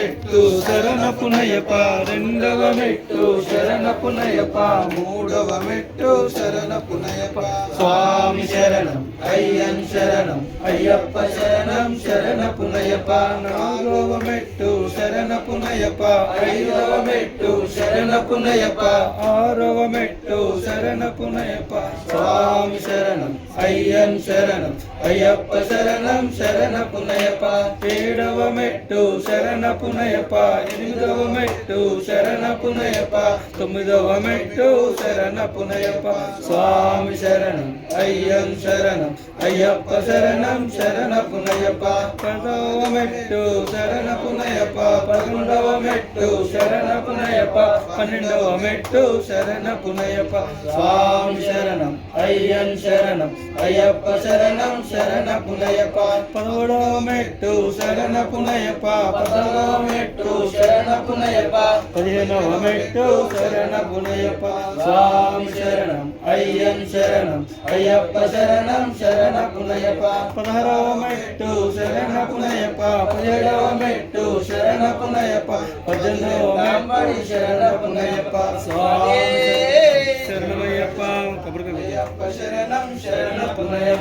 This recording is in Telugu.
మెట్టు శరణపునయప రెండవ మెట్టు శరణపునయప మూడవ మెట్టు శరణపునయప స్వామి శరణం అయ్యన్ శరణం అయ్యప్ప శరణం శరణపునయప నాలుగవ మెట్టు శరణపునయప ఐదవ మెట్టు శరణపునయప ఆరవ మెట్టు శరణపునయప స్వామి శరణం అయ్యన్ శరణం అయ్యప్ప శరణం శరణపునయప ఏడవ మెట్టు శరణపునయప ఎనిమిదవ మెట్టు శరణపునయప తొమ్మిదవ మెట్టు శరణపునయప స్వామి శరణం అయ్యన్ శరణం అయ్యప్ప శరణం శరణపునయప పదవ మెట్టు శరణపునయప పదకొండవ మెట్టు శరణపునయప పన్నెండవ మెట్టు శరణపునయప స్వామి శరణం అయ్యన్ శరణం అయ్యప్ప శరణం శరణపునయప పదమూడవ మెట్టు శరణపునయప పదవ మెట్టు శరణపునయప పదిహేనవ మెట్టు శరణపునయప స్వామి శరణం అయ్యన్ శరణం అయ్యప్ప శరణం శరణపునయప పదహారవ మెట్టు శరణపునయప పదిహేడవ మెట్టు శరణపునయప పద్దెనిమిదవ మెట్టు శరణపునయప స్వామి శరణమయ్యప్ప శరణం శరణపునయప